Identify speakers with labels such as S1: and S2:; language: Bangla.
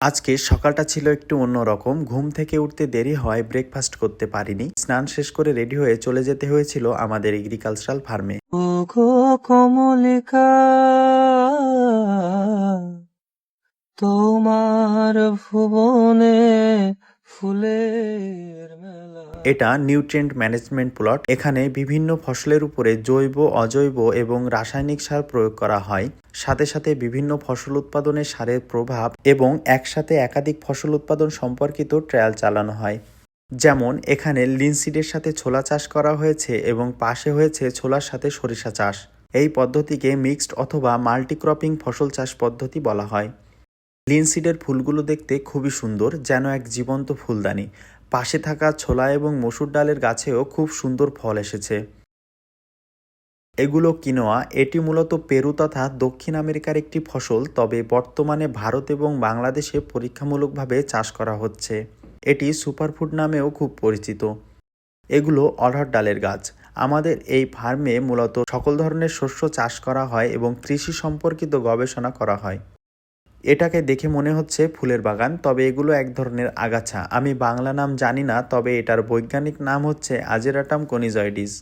S1: আজকে সকালটা ছিল একটু অন্যরকম। ঘুম থেকে উঠতে দেরি হয়, ব্রেকফাস্ট করতে পারিনি। স্নান শেষ করে রেডি হয়ে চলে যেতে হয়েছিল আমাদের এগ্রিকালচারাল ফার্মে।
S2: ওগো কমলিকা, তোমার ভুবনে ফুলের মেলা।
S1: এটা নিউট্রিয়েন্ট ম্যানেজমেন্ট প্লট। এখানে বিভিন্ন ফসলের উপরে জৈব, অজৈব এবং রাসায়নিক সার প্রয়োগ করা হয়। সাথে সাথে বিভিন্ন ফসল উৎপাদনে সারের প্রভাব এবং একসাথে একাধিক ফসল উৎপাদন সম্পর্কিত ট্রায়াল চালানো হয়। যেমন এখানে লিনসিডের সাথে ছোলা চাষ করা হয়েছে এবং পাশে হয়েছে ছোলার সাথে সরিষা চাষ। এই পদ্ধতিকে মিক্সড অথবা মাল্টিক্রপিং ফসল চাষ পদ্ধতি বলা হয়। লিনসিডের ফুলগুলো দেখতে খুবই সুন্দর, যেন এক জীবন্ত ফুলদানি। পাশে থাকা ছোলা এবং মসুর ডালের গাছেও খুব সুন্দর ফল এসেছে। এগুলো কিনোয়া। এটি মূলত পেরু তথা দক্ষিণ আমেরিকার একটি ফসল, তবে বর্তমানে ভারত এবং বাংলাদেশে পরীক্ষামূলকভাবে চাষ করা হচ্ছে। এটি সুপারফুড নামেও খুব পরিচিত। এগুলো অড়হর ডালের গাছ। আমাদের এই ফার্মে মূলত সকল ধরনের শস্য চাষ করা হয় এবং কৃষি সম্পর্কিত গবেষণা করা হয়। এটাকে দেখে মনে হচ্ছে ফুলের বাগান, তবে এগুলো এক ধরনের আগাছা। আমি বাংলা নাম জানি না, তবে এটার বৈজ্ঞানিক নাম হচ্ছে আজিরাটাম কনিজয়েডিস।